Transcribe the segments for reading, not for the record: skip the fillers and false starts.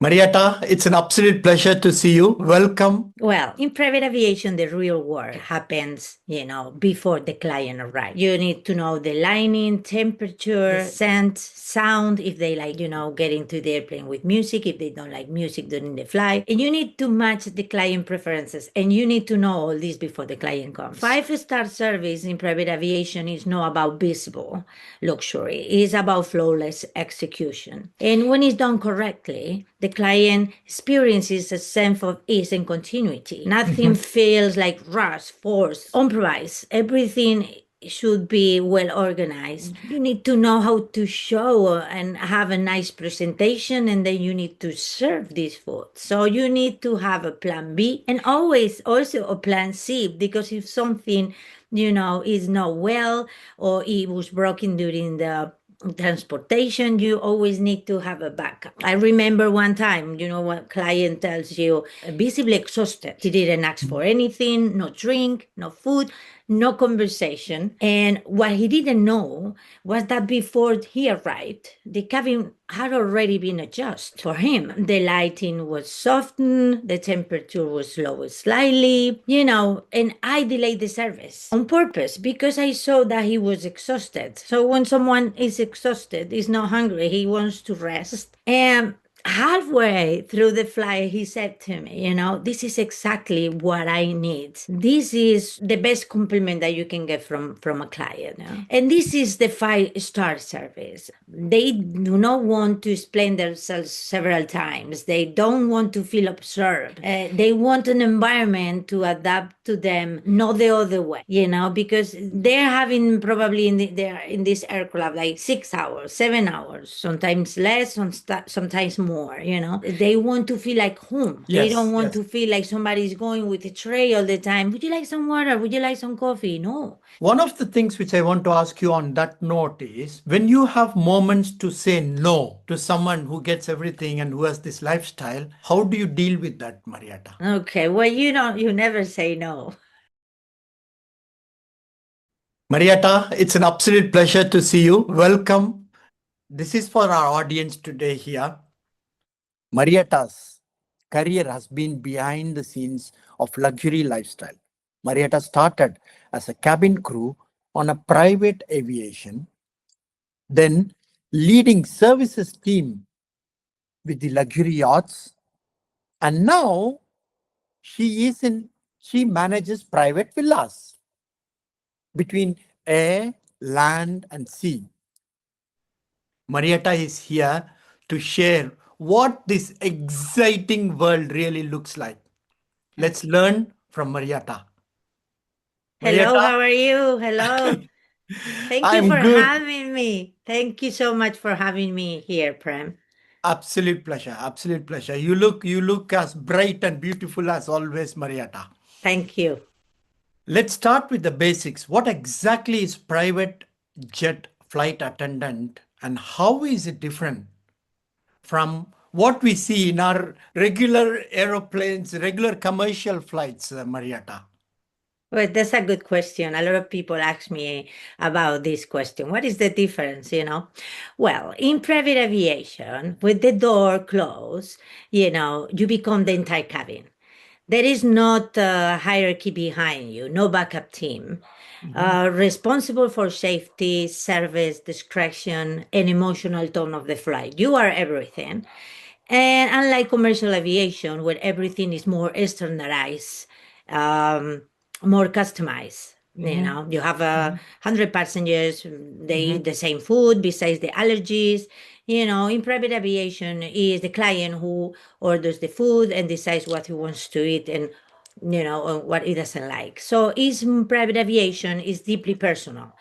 Marietta, it's an absolute pleasure to see you. Welcome. Well, in private aviation, the real work happens, before the client arrives. You need to know the lining, temperature, scent, sound, if they like, getting to the airplane with music, if they don't like music during the flight. And you need to match the client preferences. And you need to know all this before the client comes. Five-star service in private aviation is not about visible luxury. It's about flawless execution. And when it's done correctly, the client experiences a sense of ease and continuity. Nothing feels like rush, force, improvise. Everything should be well organized. You need to know how to show and have a nice presentation, and then you need to serve this food. So you need to have a plan B and always also a plan C, because if something, is not well or it was broken during the transportation, you always need to have a backup. I remember one time, when client tells you visibly exhausted. He didn't ask for anything, no drink, no food, no conversation. And what he didn't know was that before he arrived, the cabin had already been adjusted for him. The lighting was softened, the temperature was lowered slightly, and I delayed the service on purpose because I saw that he was exhausted. So when someone is exhausted, is not hungry, he wants to rest. And halfway through the flight, he said to me, this is exactly what I need. This is the best compliment that you can get from a client. And this is the 5-star service. They do not want to explain themselves several times. They don't want to feel observed. They want an environment to adapt to them, not the other way, because they're having probably they're in this aircraft like 6 hours, 7 hours, sometimes less, sometimes more. They want to feel like home. Yes, they don't want to feel like somebody's going with a tray all the time. Would you like some water? Would you like some coffee? No. One of the things which I want to ask you on that note is when you have moments to say no to someone who gets everything and who has this lifestyle, how do you deal with that, Marietta? Okay, well, you never say no. Marietta, it's an absolute pleasure to see you. Welcome. This is for our audience today here. Marietta's career has been behind the scenes of luxury lifestyle. Marietta started as a cabin crew on a private aviation, then leading services team with the luxury yachts, and now she manages private villas between air, land, and sea. Marietta is here to share what this exciting world really looks like. Let's learn from Marietta. Hello, Marietta? how are you? Hello. Thank you I'm for good. having me. Thank you so much for having me here, Prem. Absolute pleasure. Absolute pleasure. You look as bright and beautiful as always, Marietta. Thank you. Let's start with the basics. What exactly is private jet flight attendant and how is it different from what we see in our regular aeroplanes, regular commercial flights, Marietta? Well, that's a good question. A lot of people ask me about this question. What is the difference, Well, in private aviation, with the door closed, you become the entire cabin. There is not a hierarchy behind you, no backup team. Responsible for safety, service, discretion, and emotional tone of the flight. You are everything. And unlike commercial aviation, where everything is more standardized, more customized. You have 100 passengers, they eat the same food besides the allergies. In private aviation, is the client who orders the food and decides what he wants to eat and what he doesn't like. So private aviation is deeply personal.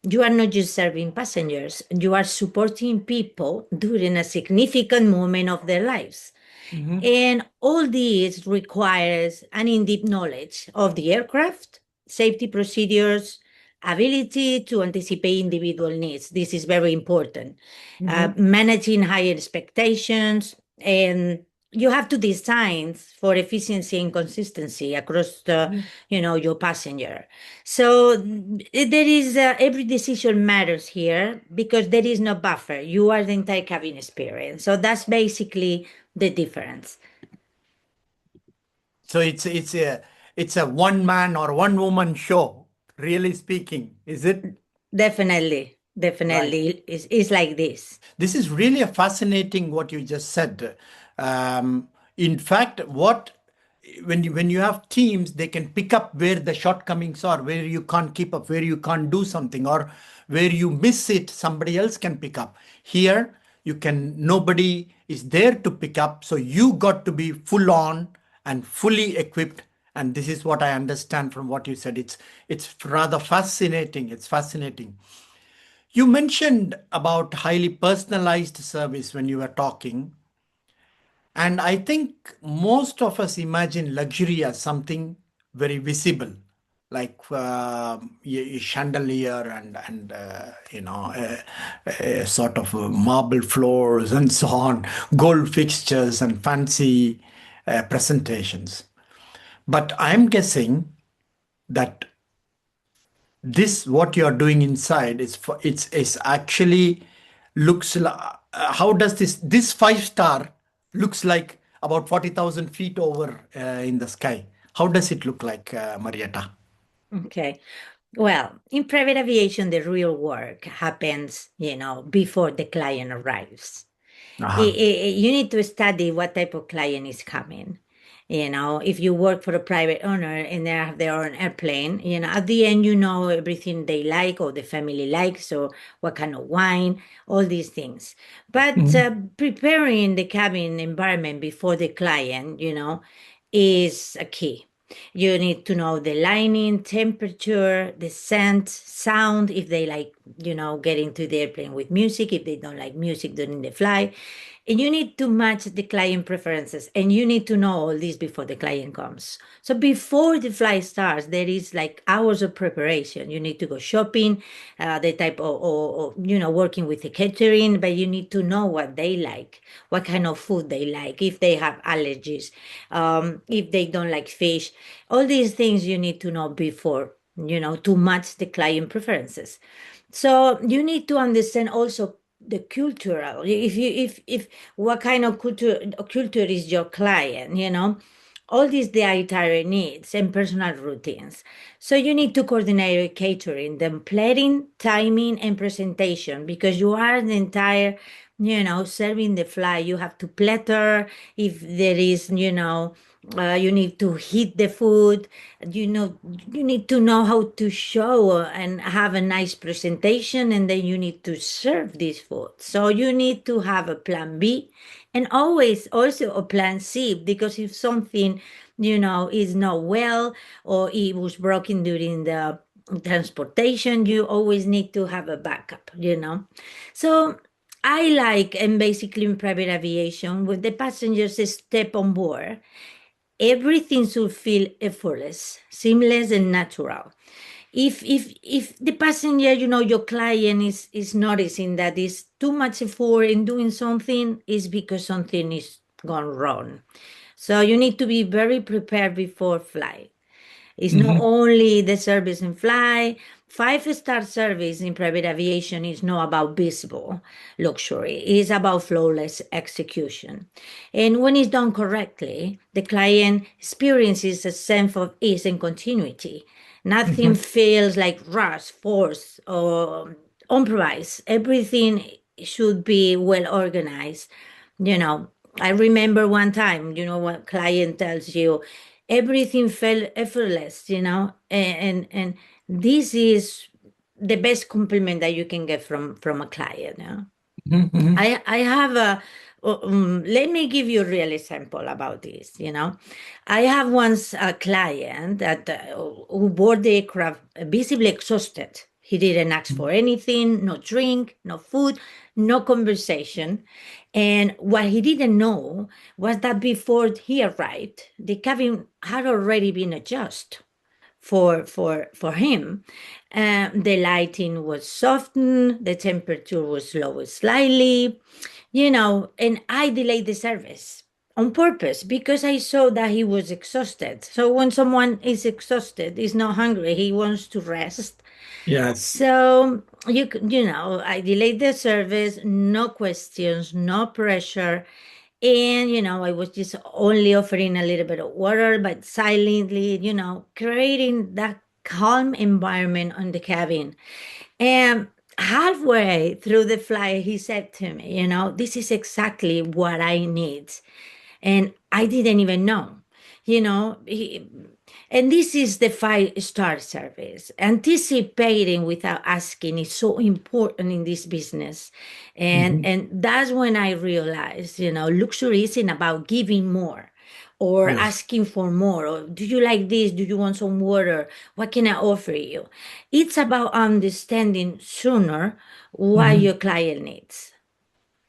You are not just serving passengers, you are supporting people during a significant moment of their lives. And all this requires an in-depth knowledge of the aircraft, safety procedures, ability to anticipate individual needs. This is very important. Managing high expectations, and you have to design for efficiency and consistency across your passenger. So there is every decision matters here because there is no buffer. You are the entire cabin experience. So that's basically the difference. So it's a one man or one woman show, really speaking, is it? Definitely, Right. definitely, it's like this. This is really a fascinating what you just said. In fact, what when you have teams, they can pick up where the shortcomings are, where you can't keep up, where you can't do something, or where you miss it. Somebody else can pick up. Here, you can. Nobody is there to pick up, so you got to be full on and fully equipped. And this is what I understand from what you said. It's rather fascinating. It's fascinating. You mentioned about highly personalized service when you were talking, and I think most of us imagine luxury as something very visible, like chandelier and sort of marble floors and so on, gold fixtures and fancy presentations. But I'm guessing that this what you are doing inside is it's actually looks like, how does this 5 star looks like about 40,000 feet over in the sky? How does it look like, Marietta? Okay. Well, in private aviation, the real work happens, before the client arrives. Uh-huh. You need to study what type of client is coming. If you work for a private owner and they have their own airplane, at the end, you know everything they like or the family likes or what kind of wine, all these things. But Mhm. preparing the cabin environment before the client, is a key. You need to know the lining, temperature, the scent, sound, if they like, getting to the airplane with music, if they don't like music during the flight. And you need to match the client preferences. And you need to know all this before the client comes. So before the flight starts, there is like hours of preparation. You need to go shopping, the type of, or working with the catering, but you need to know what they like, what kind of food they like, if they have allergies, if they don't like fish. All these things you need to know before, to match the client preferences. So you need to understand also the cultural. If what kind of culture is your client, all these dietary needs and personal routines. So you need to coordinate catering, the plating, timing, and presentation because you are the entire, serving the fly. You have to platter if there is, you need to heat the food. You need to know how to show and have a nice presentation, and then you need to serve this food. So you need to have a plan B and always also a plan C, because if something, is not well or it was broken during the transportation, you always need to have a backup. So I like, and basically in private aviation, when the passengers step on board, everything should feel effortless, seamless, and natural. If the passenger, your client is noticing that is too much effort in doing something, is because something is gone wrong. So you need to be very prepared before flight. It's not Mhm. only the service in flight. Five-star service in private aviation is not about visible luxury. It's about flawless execution. And when it's done correctly, the client experiences a sense of ease and continuity. Nothing Mhm. feels like rush, force, or improvised. Everything should be well organized. You know, I remember one time, what client tells you, everything felt effortless, and this is the best compliment that you can get from a client. Mhm. Mhm. I have a let me give you a real example about this. I have once a client that who boarded the aircraft visibly exhausted. He didn't ask for anything, no drink, no food, no conversation. And what he didn't know was that before he arrived, the cabin had already been adjusted for him. The lighting was softened, the temperature was lowered slightly, and I delayed the service on purpose because I saw that he was exhausted. So when someone is exhausted, is not hungry, he wants to rest. Yes. So I delayed the service, no questions, no pressure, And, I was just only offering a little bit of water, but silently, creating that calm environment on the cabin. And halfway through the flight, he said to me, this is exactly what I need. And I didn't even know, you know, he, and this is the 5-star service. Anticipating without asking is so important in this business. And Mhm. and that's when I realized, luxury isn't about giving more or Yes. asking for more, or do you like this? Do you want some water? What can I offer you? It's about understanding sooner what Mhm. your client needs.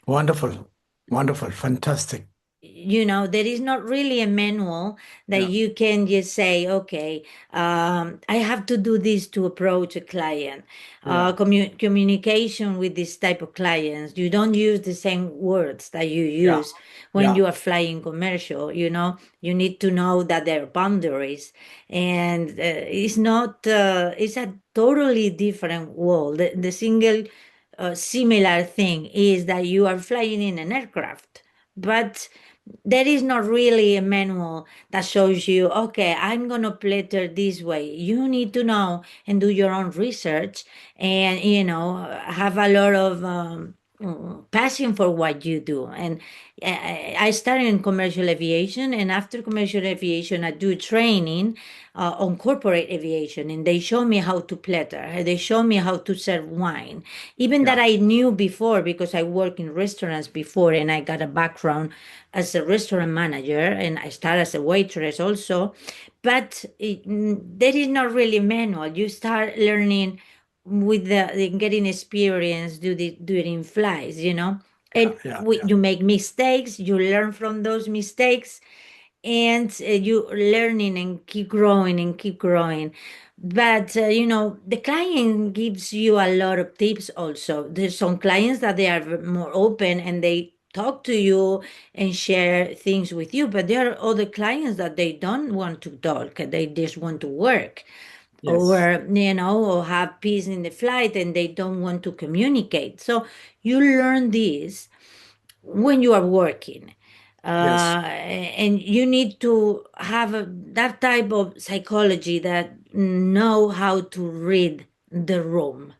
Wonderful. Wonderful. Fantastic. There is not really a manual that Yeah. you can just say, okay, I have to do this to approach a client. Yeah. Communication with this type of clients, you don't use the same words that you Yeah. use when Yeah. you are flying commercial. You need to know that there are boundaries, and it's a totally different world. The single similar thing is that you are flying in an aircraft, but there is not really a manual that shows you, okay, I'm going to platter this way. You need to know and do your own research, and, have a lot of passion for what you do. And I started in commercial aviation, and after commercial aviation, I do training on corporate aviation, and they show me how to platter. They show me how to serve wine, even that Yeah. I knew before because I worked in restaurants before, and I got a background as a restaurant manager, and I started as a waitress also. But there is not really manual. You start learning with the getting experience during flights, Yeah. and Yeah. Yeah. you make mistakes, you learn from those mistakes, and you learning and keep growing and keep growing. But the client gives you a lot of tips also. There's some clients that they are more open and they talk to you and share things with you, but there are other clients that they don't want to talk, they just want to work, Yes. or or have peace in the flight, and they don't want to communicate. So you learn this when you are working, Yes. and you need to have that type of psychology that know how to read the room.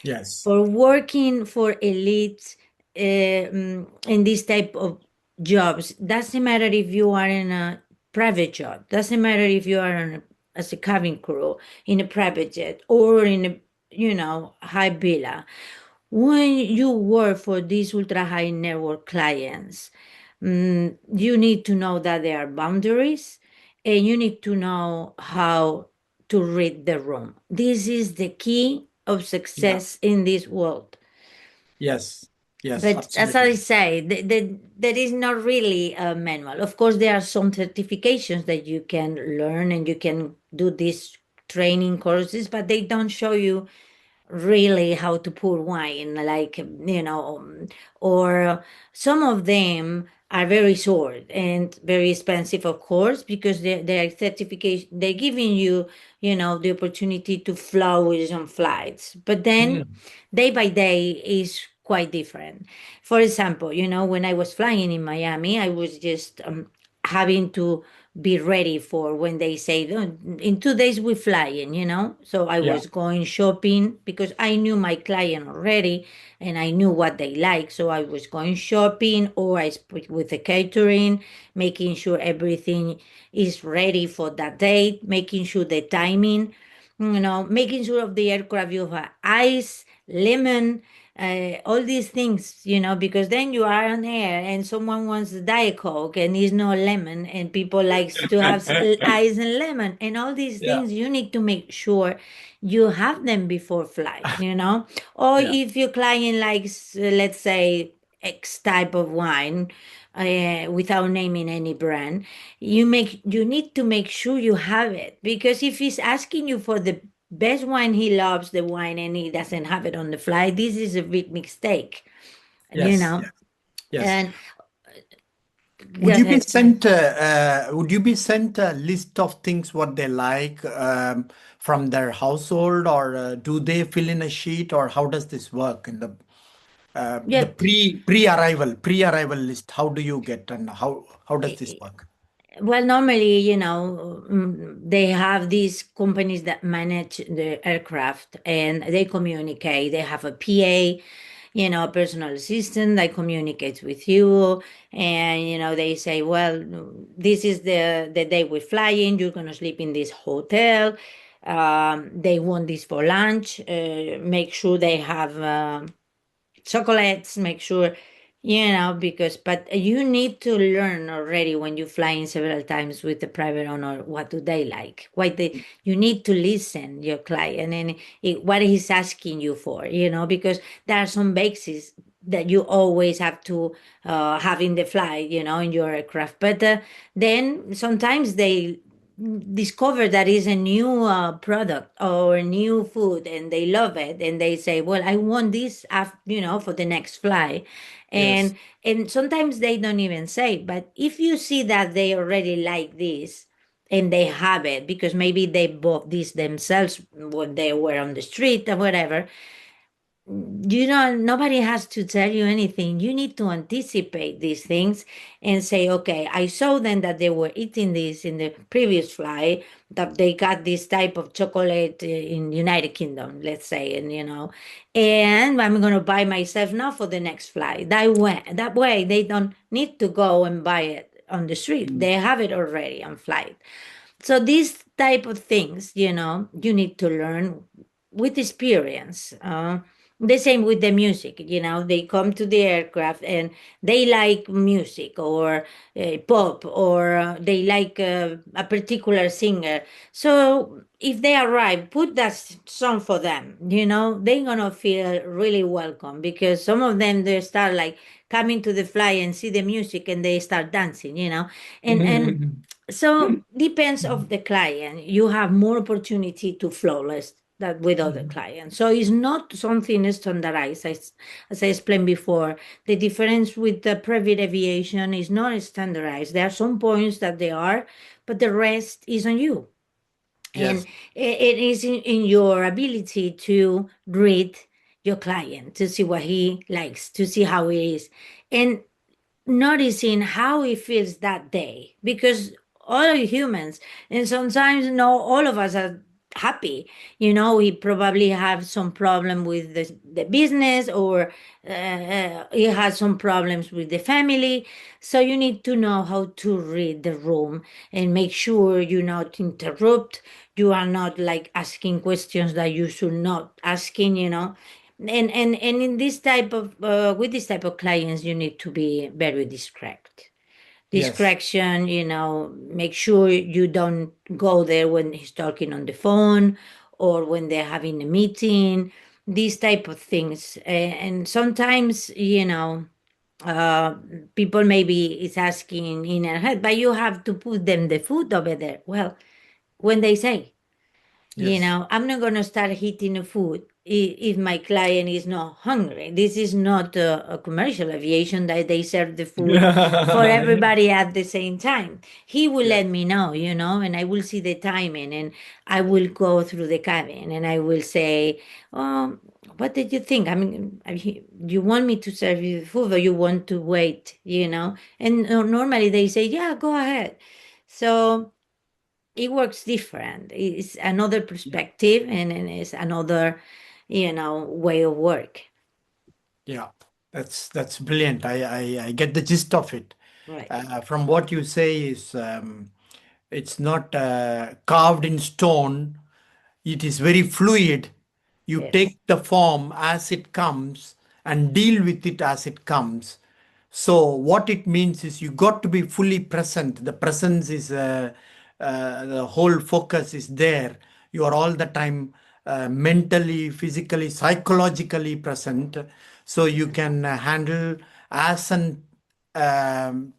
Yes. For working for elites in this type of jobs, doesn't matter if you are in a private job, doesn't matter if you are as a cabin crew in a private jet or in a high villa. When you work for these ultra high network clients, you need to know that there are boundaries, and you need to know how to read the room. This is the key of Yeah. success in this world. Yes. Yes. But as I Absolutely. say, there is not really a manual. Of course, there are some certifications that you can learn and you can do these training courses, but they don't show you really how to pour wine, like, or some of them are very short and very expensive, of course, because they're certification, they're giving you, the opportunity to flow on flights. But then Mm. day by day is quite different. For example, when I was flying in Miami, I was just having to be ready for when they say, "Oh, in 2 days we're flying," So I Yeah. was going shopping because I knew my client already and I knew what they like. So I was going shopping, or I speak with the catering, making sure everything is ready for that date, making sure the timing, making sure of the aircraft you have ice, lemon, all these things, because then you are on air and someone wants a Diet Coke and there's no lemon, and people likes to have ice and lemon, and all these Yeah. things you need to make sure you have them before flight, or Yeah. if your client likes, let's say, X type of wine, without naming any brand, you need to make sure you have it, because if he's asking you for the best wine, he loves the wine and he doesn't have it on the flight, this is a big mistake, you Yes. know Yes. Yes. and go ahead. Would you be sent a list of things what they like from their household, or do they fill in a sheet, or how does this work in the? The Yep. pre-arrival list. How do you get, and how does this work? Well, normally, they have these companies that manage the aircraft and they communicate. They have a PA, a personal assistant that communicates with you. And, they say, well, this is the day we're flying. You're going to sleep in this hotel. They want this for lunch. Make sure they have chocolates, make sure, because, but you need to learn already when you fly in several times with the private owner, what do they like? You need to listen your client and what he's asking you for, because there are some basics that you always have to have in the flight, in your aircraft. But then sometimes they discover that is a new product or a new food and they love it and they say, well, I want this for the next flight. Yes. And sometimes they don't even say, but if you see that they already like this and they have it because maybe they bought this themselves when they were on the street or whatever, nobody has to tell you anything. You need to anticipate these things and say, okay, I saw them that they were eating this in the previous flight, that they got this type of chocolate in United Kingdom, let's say, and I'm going to buy myself now for the next flight. That way they don't need to go and buy it on the street. Mm. They have it already on flight. So these type of things, you need to learn with experience. The same with the music, they come to the aircraft and they like music or pop or they like a particular singer. So if they arrive, put that song for them, they're gonna feel really welcome because some of them they start like coming to the fly and see the music and they start dancing, and so depends of the client. You have more opportunity to flawless that with other clients. So it's not something standardized. As I explained before, the difference with the private aviation is not standardized. There are some points that they are, but the rest is on you. And Yes. it is in your ability to read your client, to see what he likes, to see how he is. And noticing how he feels that day because all are humans and sometimes no all of us are happy. We probably have some problem with the business or he has some problems with the family, so you need to know how to read the room and make sure you not interrupt, you are not like asking questions that you should not asking, and in this type of with this type of clients you need to be very Yes. discretion, make sure you don't go there when he's talking on the phone or when they're having a meeting, these type of things. And sometimes uh, people maybe is asking in their head, but you have to put them the food over there. Well, when they say, Yes. I'm not going to start heating the food if my client is not hungry. This is not a commercial aviation that they serve the food for everybody at the same time. He will Yes. let me know, and I will see the timing and I will go through the cabin and I will say, oh, what did you think? I mean, you want me to serve you the food or you want to wait, And normally they say, yeah, go ahead. So it works different. It's another Yeah. perspective and it's another, way of work. Yeah. That's brilliant. I get the gist of it. Right. From what you say is, it's not carved in stone. It is very fluid. You Yes. take the form as it comes and deal with it as it comes. So what it means is you got to be fully present. The presence is the whole focus is there. You are all the time mentally, physically, psychologically present. So you can handle as and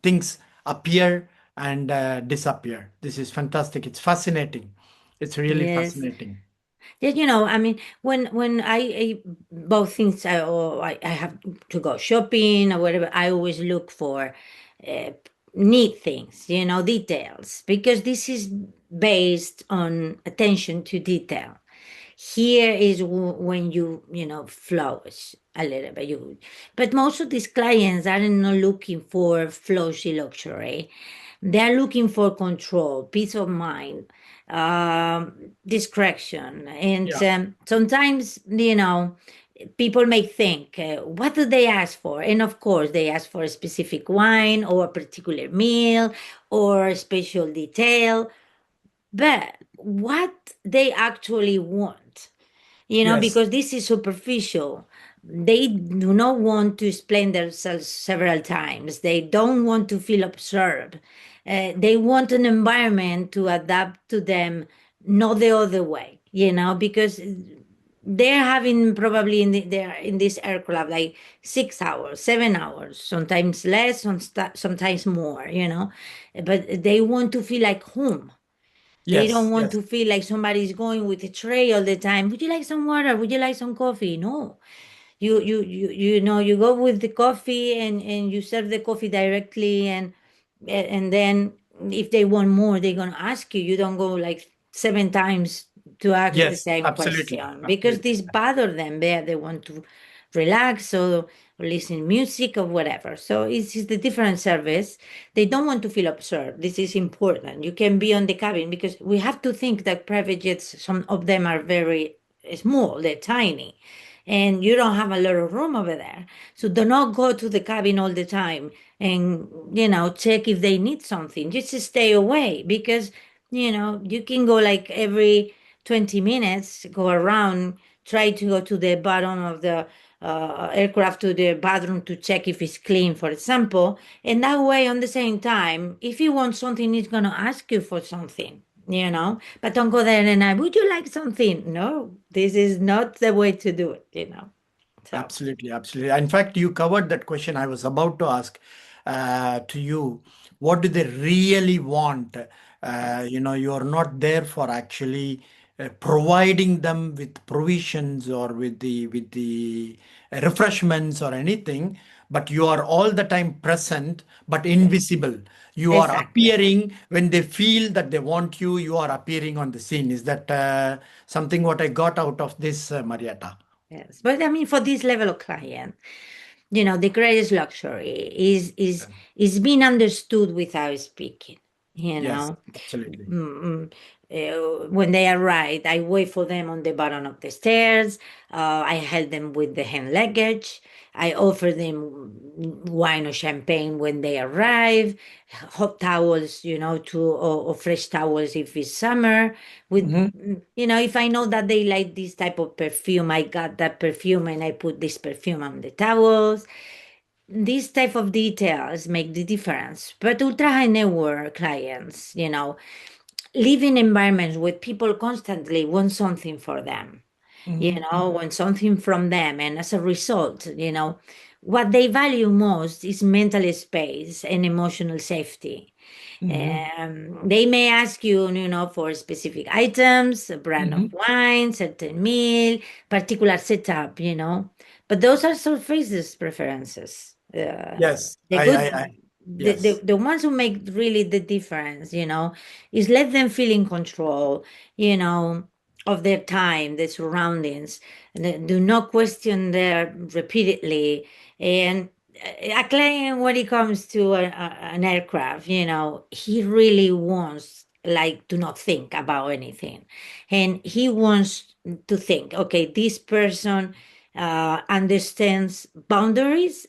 things appear and disappear. This is fantastic. It's fascinating. It's really Yes. fascinating. Yeah, I mean, when I both things, I have to go shopping or whatever, I always look for uh, neat things, details, because this is based on attention to detail. Here is when you flourish a little bit. But most of these clients are not looking for flashy luxury. They are looking for control, peace of mind, discretion, and Yeah. sometimes people may think, what do they ask for? And of course, they ask for a specific wine or a particular meal or a special detail. But what they actually want, Yes. because this is superficial. They do not want to explain themselves several times. They don't want to feel observed. They want an environment to adapt to them, not the other way, because they're having probably they're in this aircraft like 6 hours, 7 hours, sometimes less, sometimes more, but they want to feel like home. They don't Yes. want Yes. to feel like somebody's going with a tray all the time. Would you like some water? Would you like some coffee? No. You go with the coffee, and you serve the coffee directly, and then if they want more, they're gonna ask you. You don't go like 7 times to ask the Yes. same Absolutely. question because Absolutely. this bother them. They want to relax or listen music or whatever. So it's the different service. They don't want to feel observed. This is important. You can be on the cabin because we have to think that private jets, some of them are very small, they're tiny, and you don't have a lot of room over there. So do not go to the cabin all the time and check if they need something. Just stay away because you can go like every 20 minutes, go around, try to go to the bottom of the aircraft, to the bathroom, to check if it's clean, for example. And that way, on the same time, if you want something, it's going to ask you for something, but don't go there and would you like something? No, this is not the way to do it. So, Absolutely, absolutely. In fact, you covered that question I was about to ask to you. What do they really want? You are not there for actually providing them with provisions or with the refreshments or anything, but you are all the time present but invisible. You are exactly. appearing when they feel that they want you. You are appearing on the scene. Is that something what I got out of this, Marietta? Yes. But I mean, for this level of client, the greatest luxury is being understood without speaking, you Yes, know. absolutely. Mm, when they arrive, I wait for them on the bottom of the stairs. I help them with the hand luggage. I offer them wine or champagne when they arrive, hot towels, or fresh towels if it's summer. With Mhm. if I know that they like this type of perfume, I got that perfume and I put this perfume on the towels. These type of details make the difference. But ultra high net worth clients, live in environments where people constantly want something for them, Mhm. want something from them. And as a result, what they value most is mental space and emotional safety. Mhm. They may ask you, for specific items, a brand of Mhm. wine, certain meal, particular setup, but those are surface preferences. Yes, The good, yes. the ones who make really the difference, is let them feel in control, you know, of their time, their surroundings. Do not question them repeatedly. And a client, when it comes to an aircraft, he really wants like to not think about anything, and he wants to think, okay, this person understands boundaries.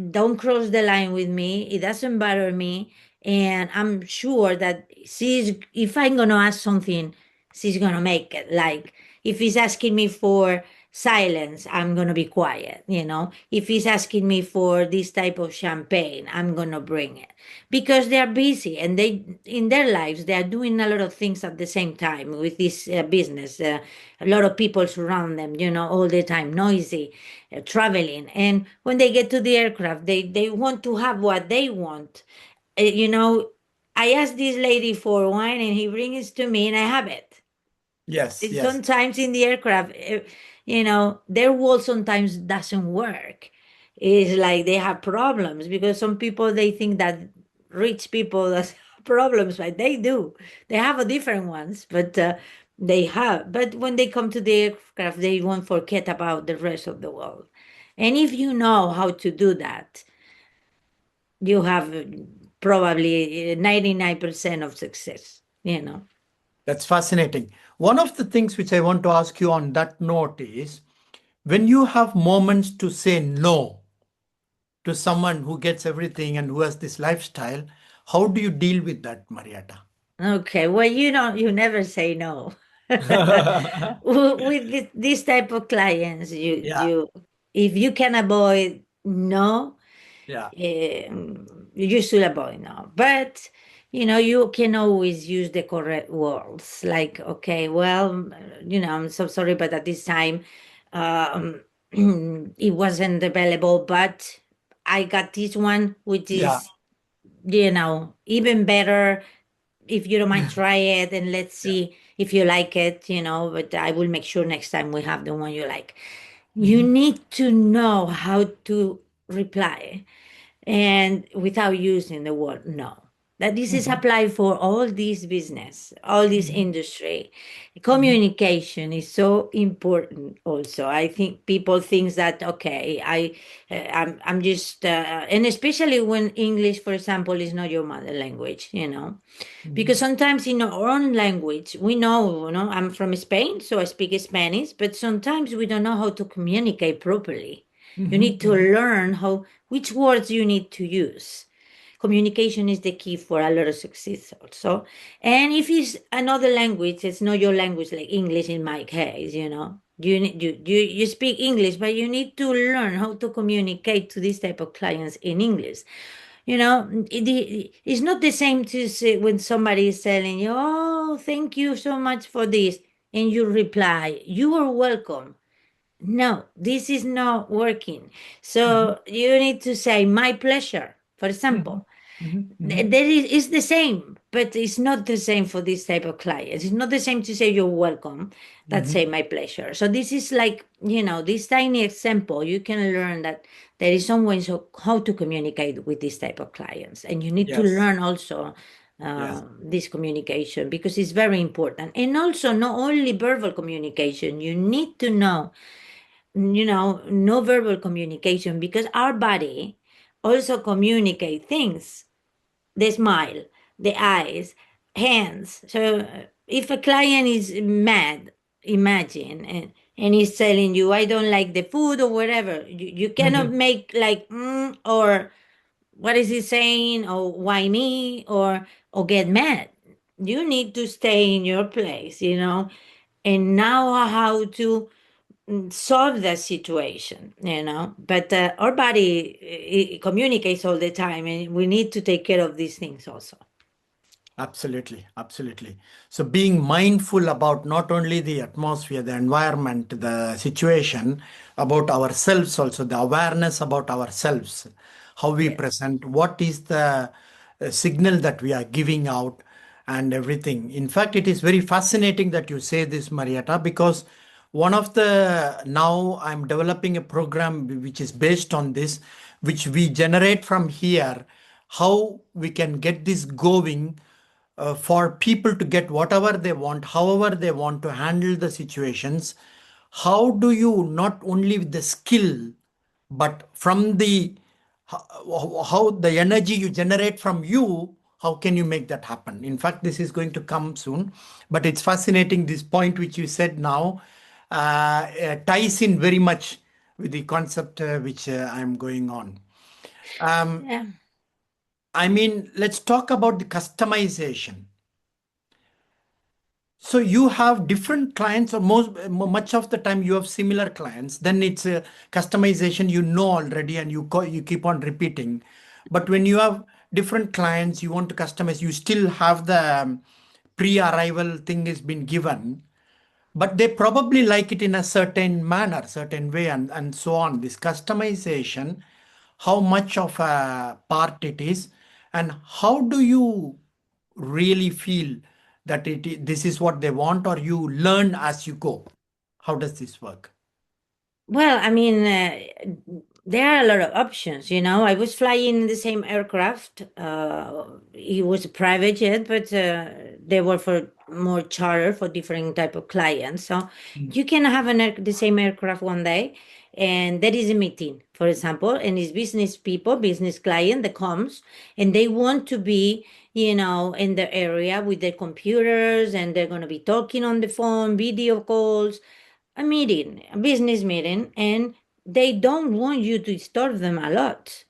Don't cross the line with me. It doesn't bother me. And I'm sure that if I'm going to ask something, she's going to make it. Like, if he's asking me for silence, I'm going to be quiet. If he's asking me for this type of champagne, I'm going to bring it because they are busy, and in their lives, they are doing a lot of things at the same time with this business. A lot of people surround them, all the time, noisy, traveling. And when they get to the aircraft, they want to have what they want. Uh, you know, I asked this lady for wine and he brings it to me and I have it. Yes, yes. Sometimes in the aircraft, their wall sometimes doesn't work. It's like they have problems because some people, they think that rich people have problems, but they do. They have a different ones, but They have, but when they come to the aircraft, they won't forget about the rest of the world. And if you know how to do that, you have probably 99% of success, you know. That's fascinating. One of the things which I want to ask you on that note is when you have moments to say no to someone who gets everything and who has this lifestyle, how do you deal with that, Marietta? Okay, well, you never say no. With this type of clients, Yeah, if you can avoid no, yeah, you should avoid no. But you can always use the correct words, like, okay, well, I'm so sorry, but at this time, um, it wasn't available, but I got this one, which yeah. is, even better. If you don't mind, try it and let's Yeah. see if you like it, but I will make sure next time we have the one you like. You Mhm, need to know how to reply and without using the word no. That this is mhm, applied for all this business, all this mhm, industry. mhm, Communication is so important. Also, I think people think that, okay, I'm just and especially when English, for example, is not your mother language, because mhm, sometimes in our own language we know, I'm from Spain, so I speak Spanish, but sometimes we don't know how to communicate properly. You mhm, need to mhm. learn how which words you need to use. Communication is the key for a lot of success also. And if it's another language, it's not your language, like English in my case, you speak English, but you need to learn how to communicate to this type of clients in English. It's not the same to say when somebody is telling you, oh, thank you so much for this, and you reply, you are welcome. No, this is not working. Mhm, So you need to say, my pleasure, for mhm, example. mhm, mhm, There is it's the same, but it's not the same for this type of clients. It's not the same to say you're welcome that mhm. say my pleasure. So this is like, this tiny example, you can learn that there is some ways of how to communicate with this type of clients. And you need to Yes, learn also yes. this communication because it's very important. And also not only verbal communication, you need to know, no verbal communication because our body also communicate things, the smile, the eyes, hands. So if a client is mad, imagine, and he's telling you, I don't like the food or whatever, you cannot Mhm. make like, or what is he saying, or why me, or get mad. You need to stay in your place, and know how to solve that situation, but our body communicates all the time and we need to take care of these things also. Absolutely, absolutely. So being mindful about not only the atmosphere, the environment, the situation, about ourselves also, the awareness about ourselves, how we Yes. present, what is the signal that we are giving out and everything. In fact, it is very fascinating that you say this, Marietta, because one of the now I'm developing a program which is based on this, which we generate from here, how we can get this going for people to get whatever they want, however they want to handle the situations. How do you not only with the skill, but from the how the energy you generate from you, how can you make that happen? In fact, this is going to come soon, but it's fascinating. This point which you said now ties in very much with the concept which I'm going on. Um, Yeah. I mean, let's talk about the customization. So you have different clients, or much of the time you have similar clients. Then it's a customization you know already, and you keep on repeating. But when you have different clients, you want to customize. You still have the pre-arrival thing has been given, but they probably like it in a certain manner, certain way, and so on. This customization, how much of a part it is, and how do you really feel that this is what they want, or you learn as you go? How does this work? Well, I mean, there are a lot of options. I was flying in the same aircraft. It was a private jet, but they were for more charter for different type of clients. So Mm. you can have the same aircraft one day, and there is a meeting, for example, and it's business people, business client that comes, and they want to be, in the area with their computers, and they're going to be talking on the phone, video calls, a meeting, a business meeting, and they don't want you to disturb them a lot.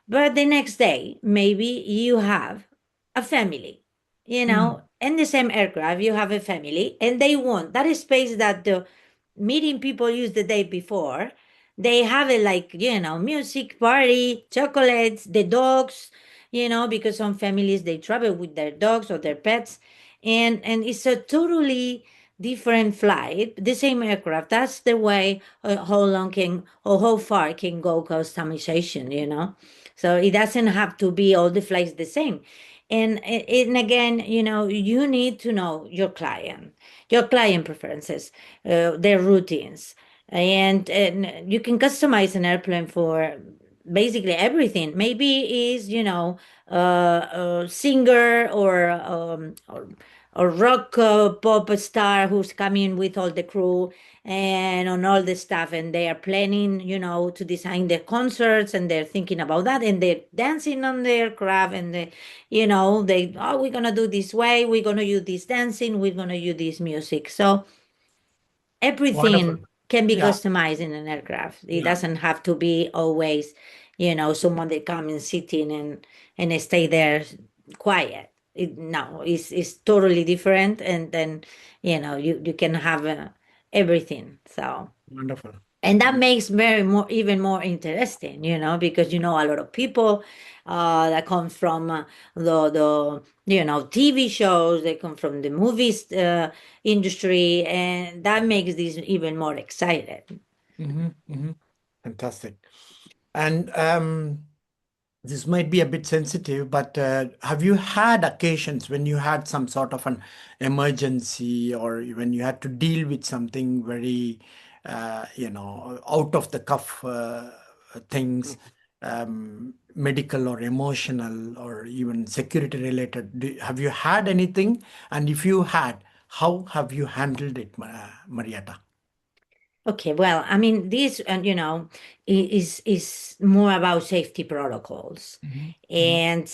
But the next day, maybe you have a family, Mm. in the same aircraft, you have a family, and they want that space that the meeting people used the day before. They have it like, music, party, chocolates, the dogs, because some families they travel with their dogs or their pets. And it's a totally different flight, the same aircraft. That's the way how long can or how far can go customization. So it doesn't have to be all the flights the same. And again, you need to know your client preferences, their routines, and you can customize an airplane for basically everything. Maybe is a singer or rock pop star who's coming with all the crew and on all the stuff, and they are planning to design their concerts, and they're thinking about that, and they're dancing on their craft, and we're gonna do this way, we're gonna use this dancing, we're gonna use this music. So Wonderful. everything can be Yeah. customized in an aircraft. It Yeah. doesn't have to be always, someone that come and sitting and stay there quiet. No, it's totally different, and then you can have everything. So Wonderful. and that makes very more even more interesting, because a lot of people that come from the TV shows, they come from the movies industry, and that makes this even more excited. Hmm. Hmm. Fantastic. And this might be a bit sensitive, but have you had occasions when you had some sort of an emergency or when you had to deal with something very, out of the cuff things, medical or emotional or even security related? Have you had anything? And if you had, how have you handled it, Marietta? Okay, well, I mean, this, is more about safety protocols, Hmm. and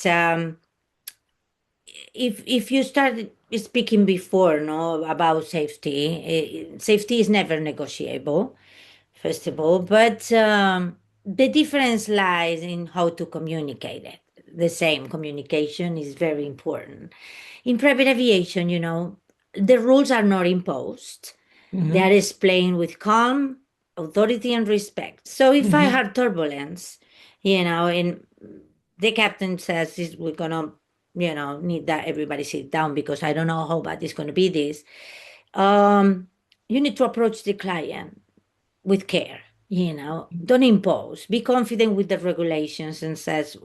if you start speaking before, no, about safety, safety is never negotiable, first of all, but the difference lies in how to communicate it. The same communication is very important. In private aviation, the rules are not imposed. They are Hmm. explained with calm, authority, and respect. So if I Hmm. have turbulence, and the captain says we're gonna, need that everybody sit down because I don't know how bad it's gonna be this. You need to approach the client with care. Don't impose. Be confident with the regulations and says,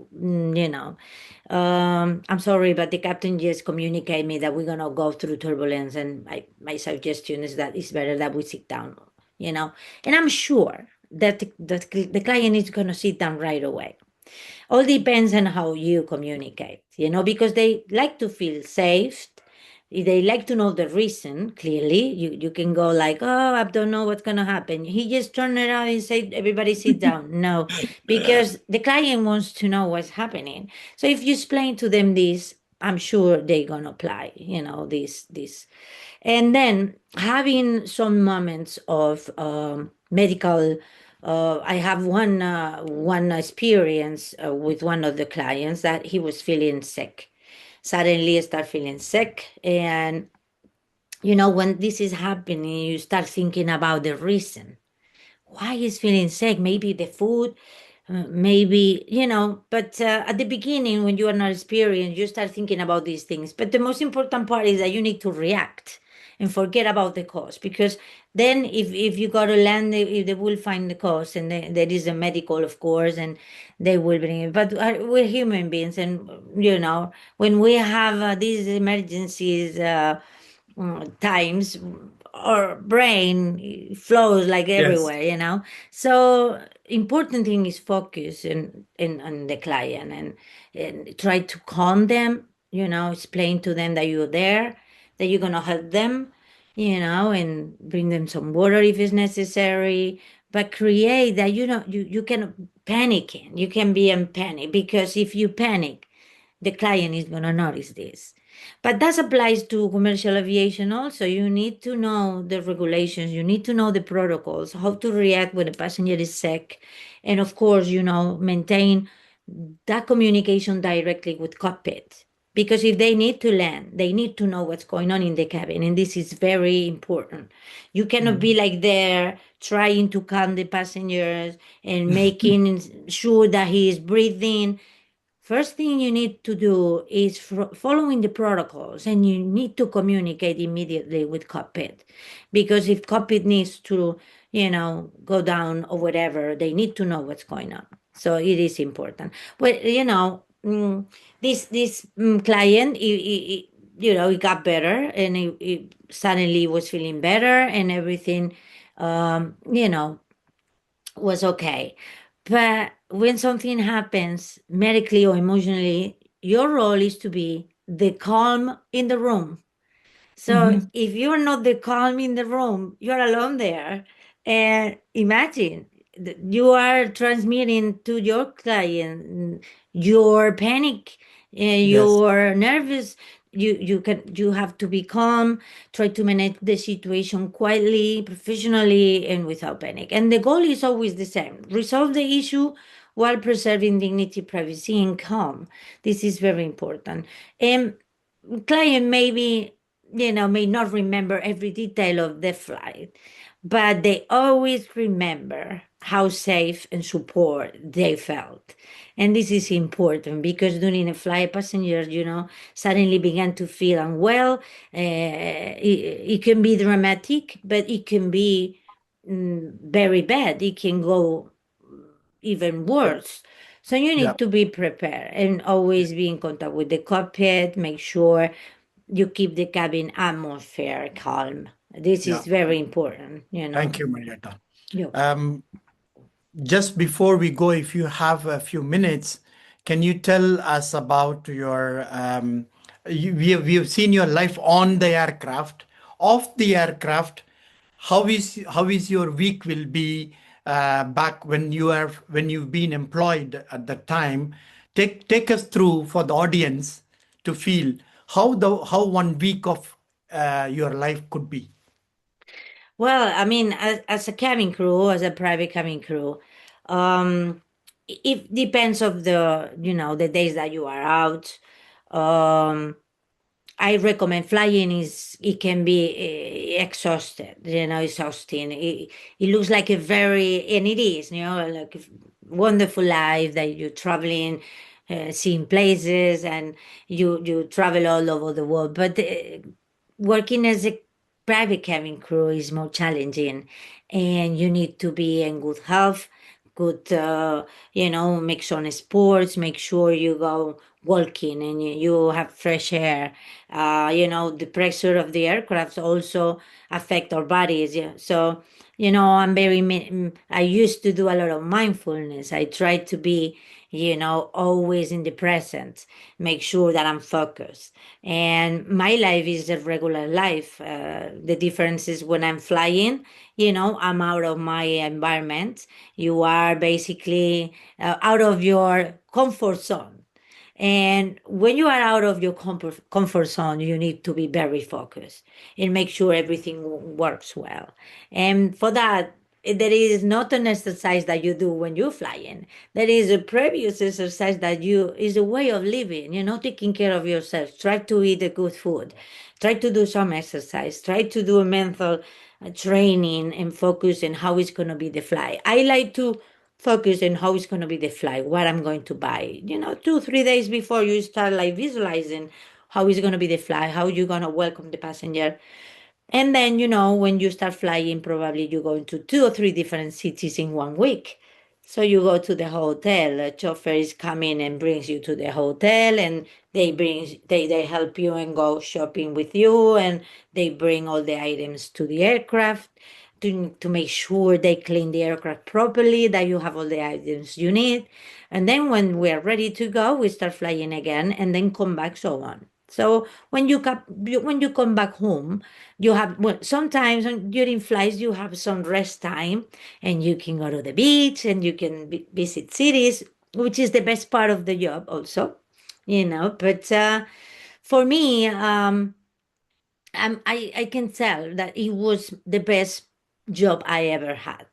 I'm sorry, but the captain just communicated me that we're gonna go through turbulence, and my suggestion is that it's better that we sit down. You know, and I'm sure that the client is gonna sit down right away. All depends on how you communicate, because they like to feel safe. They like to know the reason clearly. You can go like, oh, I don't know what's going to happen. He just turned around and said, everybody sit down. No, because the client wants to know what's happening. So if you explain to them this, I'm sure they're going to apply, this. And then having some moments of medical. I have one experience with one of the clients that he was feeling sick. Suddenly, start feeling sick, and when this is happening, you start thinking about the reason why he's feeling sick. Maybe the food, maybe but at the beginning when you are not experienced, you start thinking about these things, but the most important part is that you need to react and forget about the cause, because then if you go to land, they will find the cause, and there is a medical, of course, and they will bring it. But we're human beings, and when we have these emergencies, times, our brain flows like Yes. everywhere. So important thing is focus and on the client, and try to calm them, explain to them that you're there, that you're going to help them, and bring them some water if it's necessary, but create that, you can panicking. You can be in panic, because if you panic, the client is going to notice this. But that applies to commercial aviation also. You need to know the regulations, you need to know the protocols, how to react when a passenger is sick. And of course, maintain that communication directly with cockpit. Because if they need to land, they need to know what's going on in the cabin. And this is very important. You cannot be like there trying to calm the passengers and making sure that he is breathing. First thing you need to do is following the protocols, and you need to communicate immediately with cockpit, because if cockpit needs to, go down or whatever, they need to know what's going on. So it is important. But this client, he got better, and he suddenly was feeling better, and everything, was okay. But when something happens medically or emotionally, your role is to be the calm in the room. So Mhm. if you're not the calm in the room, you're alone there. And imagine you are transmitting to your client your panic, Yes. your nervous. You have to be calm, try to manage the situation quietly, professionally, and without panic. And the goal is always the same: resolve the issue while preserving dignity, privacy, and calm. This is very important. And client may not remember every detail of the flight, but they always remember how safe and support they felt. And this is important, because during a flight, passengers, suddenly began to feel unwell. It can be dramatic, but it can be very bad. It can go even Yep. worse. So you need Yep. to be prepared and always be in contact with the cockpit. Make sure you keep the cabin atmosphere calm. This Yeah. is very important, Thank you, Marietta. Yeah. Um, just before we go, if you have a few minutes, can you tell us about your we have seen your life on the aircraft, off the aircraft. How is your week will be back when you've been employed at the time? Take us through for the audience to feel how 1 week of your life could be. Well, I mean, as a cabin crew, as a private cabin crew, it depends of the days that you are out. Um, I recommend flying. It can be exhausted, exhausting. It looks like a very, and it is, like a wonderful life that you're traveling, seeing places, and you travel all over the world. But working as a private cabin crew is more challenging, and you need to be in good health, good, make some sports, make sure you go walking, and you have fresh air. The pressure of the aircraft also affect our bodies. Yeah. So, I used to do a lot of mindfulness. I try to be, always in the present, make sure that I'm focused. And my life is a regular life. The difference is when I'm flying, I'm out of my environment. You are basically out of your comfort zone. And when you are out of your comfort zone, you need to be very focused and make sure everything works well. And for that, there is not an exercise that you do when you're flying. There is a previous exercise that is a way of living, taking care of yourself. Try to eat a good food. Try to do some exercise. Try to do a mental training and focus on how it's going to be the flight. I like to focus on how it's going to be the flight, what I'm going to buy. 2, 3 days before you start like visualizing how it's going to be the flight, how you're going to welcome the passenger. And then, when you start flying, probably you go into 2 or 3 different cities in 1 week. So you go to the hotel, a chauffeur is coming and brings you to the hotel, and they help you and go shopping with you, and they bring all the items to the aircraft to make sure they clean the aircraft properly, that you have all the items you need. And then when we're ready to go, we start flying again and then come back, so on. So when you come back home, you have, well, sometimes during flights you have some rest time, and you can go to the beach and you can visit cities, which is the best part of the job also, But for me, I can tell that it was the best job I ever had.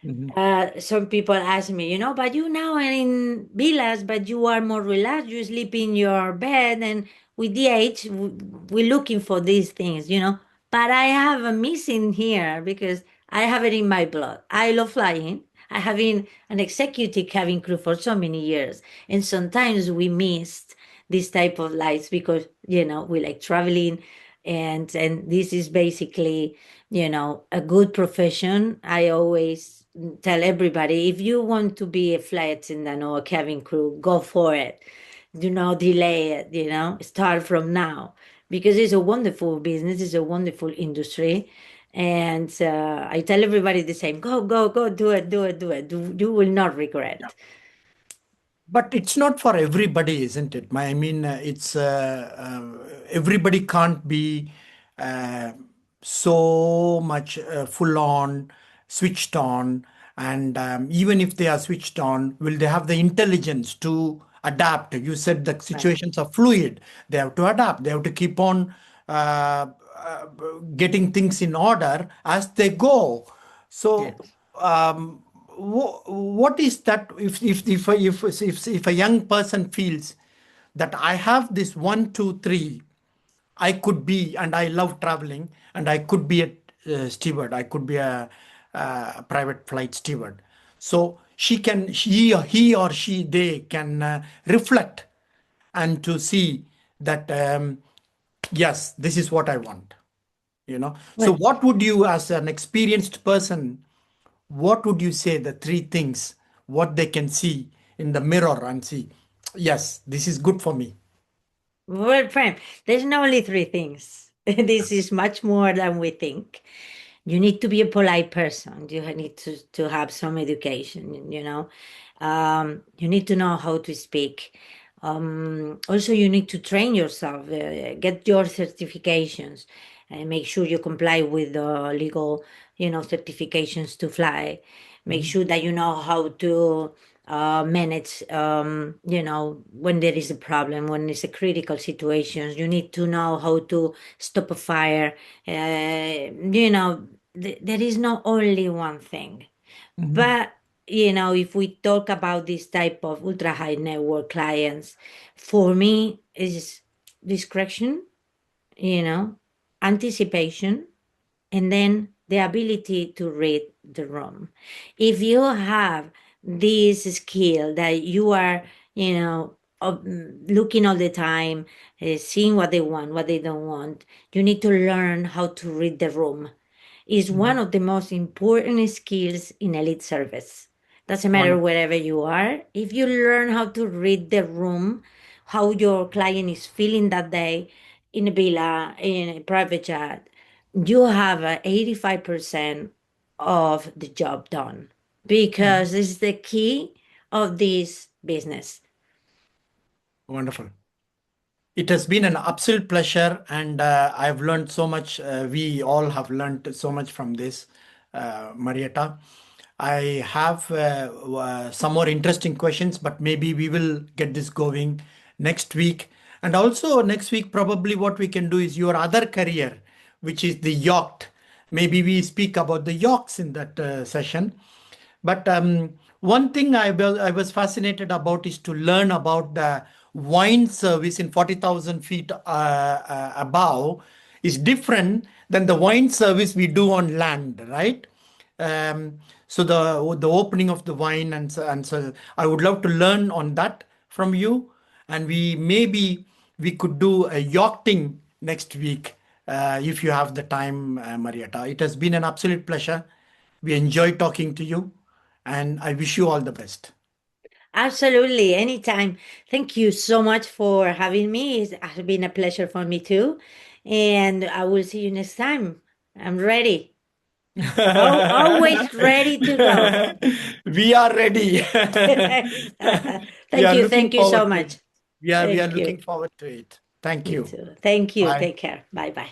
Mhm. Some people ask me, but you now are in villas, but you are more relaxed. You sleep in your bed, and with the age, we're looking for these things. But I have a missing here because I have it in my blood. I love flying. I have been an executive cabin crew for so many years, and sometimes we missed this type of lives because we like traveling, and this is basically a good profession. I always tell everybody, if you want to be a flight attendant or a cabin crew, go for it. Do not delay it, start from now, because it's a wonderful business, it's a wonderful industry. And I tell everybody the same: go, go, go, do it, do it, do it. You will not regret. But it's not for everybody, isn't it? I mean, it's everybody can't be uh, so much full on, switched on, and even if they are switched on, will they have the intelligence to adapt? You said the Right. situations are fluid. They have to adapt. They have to keep on uh, getting things in order as they go. So. Yes. What is that if a young person feels that I have this one two three, I could be, and I love traveling, and I could be a steward, I could be a private flight steward, so he or she, they can reflect and to see that yes, this is what I want, so Well, what would you, as an experienced person, what would you say the three things what they can see in the mirror and see, yes, this is good for me? well, friend, there's not only three things. This is much more than we think. You need to be a polite person. You need to have some education. You need to know how to speak. Also, you need to train yourself, get your certifications, and make sure you comply with the legal, certifications to fly. Make Mhm. sure that you know how to manage, when there is a problem, when it's a critical situation. You need to know how to stop a fire. There is not only one thing. Mhm. But, if we talk about this type of ultra high net worth clients, for me, is discretion, you know, anticipation, and then the ability to read the room. If you have this skill that you are, looking all the time, seeing what they want, what they don't want, you need to learn how to read the room. Is one Mhm. of the most important skills in elite service. Doesn't matter Wonderful. wherever you are. If you learn how to read the room, how your client is feeling that day in a villa, in a private jet, you have 85% of the job done, Mhm. because this is the key of this business. Wonderful. It has been an absolute pleasure, and I've learned so much. We all have learned so much from this, Marietta. I have some more interesting questions, but maybe we will get this going next week. And also, next week, probably what we can do is your other career, which is the yacht. Maybe we speak about the yachts in that session. But one thing I was fascinated about is to learn about the wine service in 40,000 feet above is different than the wine service we do on land, right? So the opening of the wine and so I would love to learn on that from you, and we could do a yachting next week if you have the time, Marietta. It has been an absolute pleasure. We enjoyed talking to you, and I wish you all the best. Absolutely, anytime. Thank you so much for having me. It has been a pleasure for me too. And I will see you next time. I'm ready. Oh, always ready to go. We are ready. We Thank are you. looking Thank you so forward to it. much. We are Thank you. looking forward to it. Thank you. too. Thank you. Bye. Take care. Bye bye.